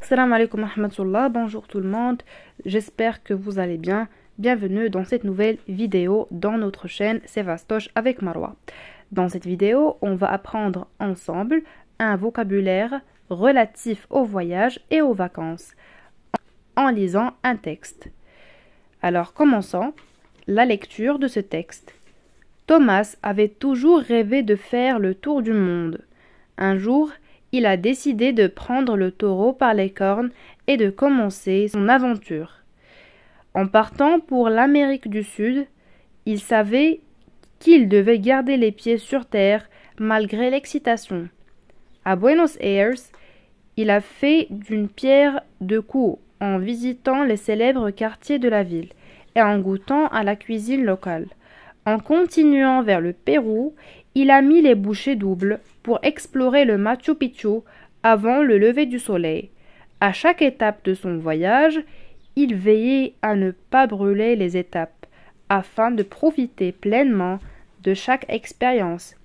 Salam alaikum wa rahmatullah, bonjour tout le monde, j'espère que vous allez bien. Bienvenue dans cette nouvelle vidéo dans notre chaîne C'est Vastoche avec Marwa. Dans cette vidéo, on va apprendre ensemble un vocabulaire relatif au voyage et aux vacances en lisant un texte. Alors commençons la lecture de ce texte. Thomas avait toujours rêvé de faire le tour du monde. Un jour, il a décidé de prendre le taureau par les cornes et de commencer son aventure. En partant pour l'Amérique du Sud, il savait qu'il devait garder les pieds sur terre malgré l'excitation. À Buenos Aires, il a fait d'une pierre deux coups en visitant les célèbres quartiers de la ville et en goûtant à la cuisine locale. En continuant vers le Pérou, il a mis les bouchées doubles pour explorer le Machu Picchu avant le lever du soleil. À chaque étape de son voyage, il veillait à ne pas brûler les étapes afin de profiter pleinement de chaque expérience.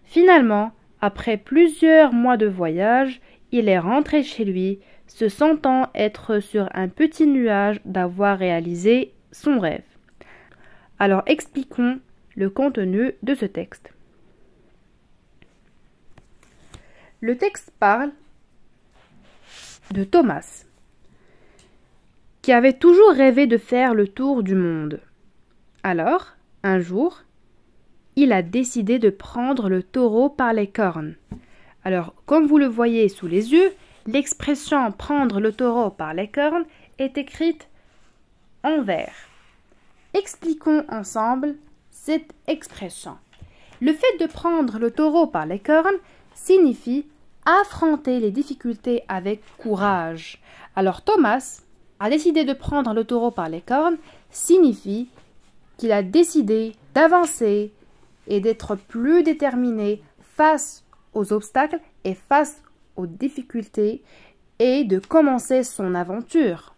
Finalement, après plusieurs mois de voyage, il est rentré chez lui, se sentant être sur un petit nuage d'avoir réalisé son rêve. Alors expliquons le contenu de ce texte. Le texte parle de Thomas, qui avait toujours rêvé de faire le tour du monde. Alors, un jour, il a décidé de prendre le taureau par les cornes. Alors, comme vous le voyez sous les yeux, l'expression « prendre le taureau par les cornes » est écrite en vert. Expliquons ensemble cette expression. Le fait de prendre le taureau par les cornes signifie affronter les difficultés avec courage. Alors Thomas a décidé de prendre le taureau par les cornes signifie qu'il a décidé d'avancer et d'être plus déterminé face aux obstacles et face aux difficultés et de commencer son aventure.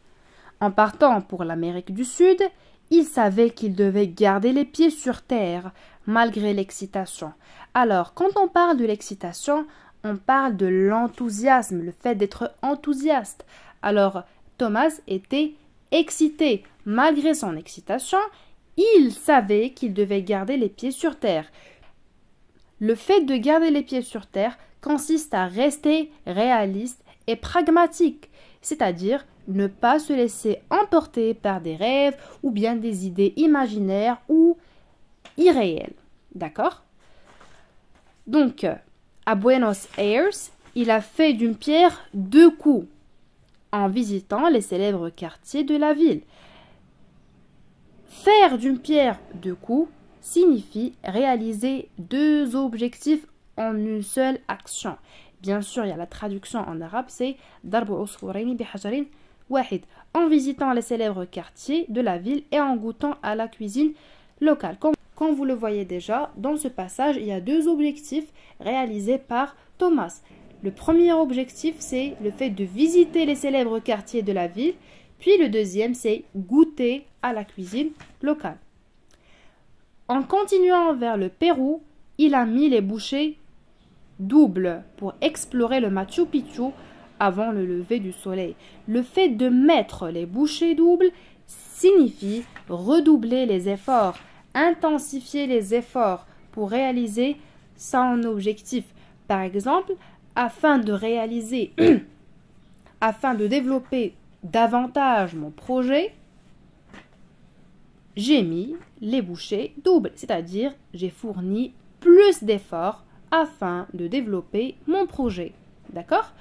En partant pour l'Amérique du Sud, il savait qu'il devait garder les pieds sur terre malgré l'excitation. Alors, quand on parle de l'excitation, on parle de l'enthousiasme, le fait d'être enthousiaste. Alors, Thomas était excité. Malgré son excitation, il savait qu'il devait garder les pieds sur terre. Le fait de garder les pieds sur terre consiste à rester réaliste et pragmatique, c'est-à-dire ne pas se laisser emporter par des rêves ou bien des idées imaginaires ou irréelles. D'accord? Donc, à Buenos Aires, il a fait d'une pierre deux coups en visitant les célèbres quartiers de la ville. Faire d'une pierre deux coups signifie réaliser deux objectifs en une seule action. Bien sûr, il y a la traduction en arabe, c'est Darbu usfurayni bihajarin wahid, en visitant les célèbres quartiers de la ville et en goûtant à la cuisine locale. Comme vous le voyez déjà, dans ce passage, il y a deux objectifs réalisés par Thomas. Le premier objectif, c'est le fait de visiter les célèbres quartiers de la ville, puis le deuxième, c'est goûter à la cuisine locale. En continuant vers le Pérou, il a mis les bouchées doubles pour explorer le Machu Picchu avant le lever du soleil. Le fait de mettre les bouchées doubles signifie redoubler les efforts, intensifier les efforts pour réaliser son objectif. Par exemple, afin de développer davantage mon projet, j'ai mis les bouchées doubles, c'est-à-dire j'ai fourni plus d'efforts afin de développer mon projet. D'accord?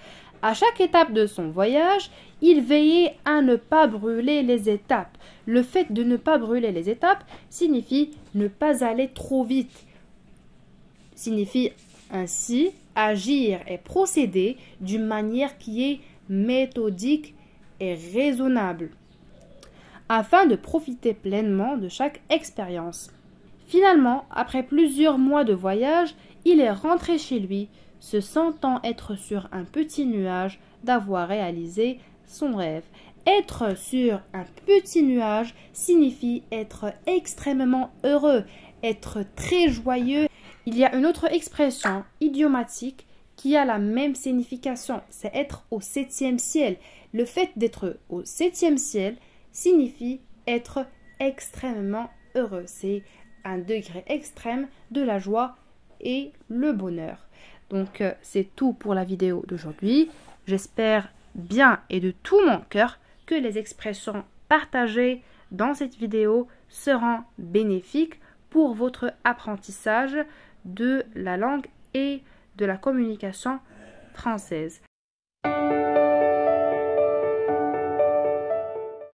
À chaque étape de son voyage, il veillait à ne pas brûler les étapes. Le fait de ne pas brûler les étapes signifie ne pas aller trop vite. Signifie ainsi agir et procéder d'une manière qui est méthodique et raisonnable, afin de profiter pleinement de chaque expérience. Finalement, après plusieurs mois de voyage, il est rentré chez lui, se sentant être sur un petit nuage d'avoir réalisé son rêve. Être sur un petit nuage signifie être extrêmement heureux, être très joyeux. Il y a une autre expression idiomatique qui a la même signification, c'est être au septième ciel. Le fait d'être au septième ciel signifie être extrêmement heureux. C'est un degré extrême de la joie et le bonheur. Donc c'est tout pour la vidéo d'aujourd'hui. J'espère bien et de tout mon cœur que les expressions partagées dans cette vidéo seront bénéfiques pour votre apprentissage de la langue et de la communication française.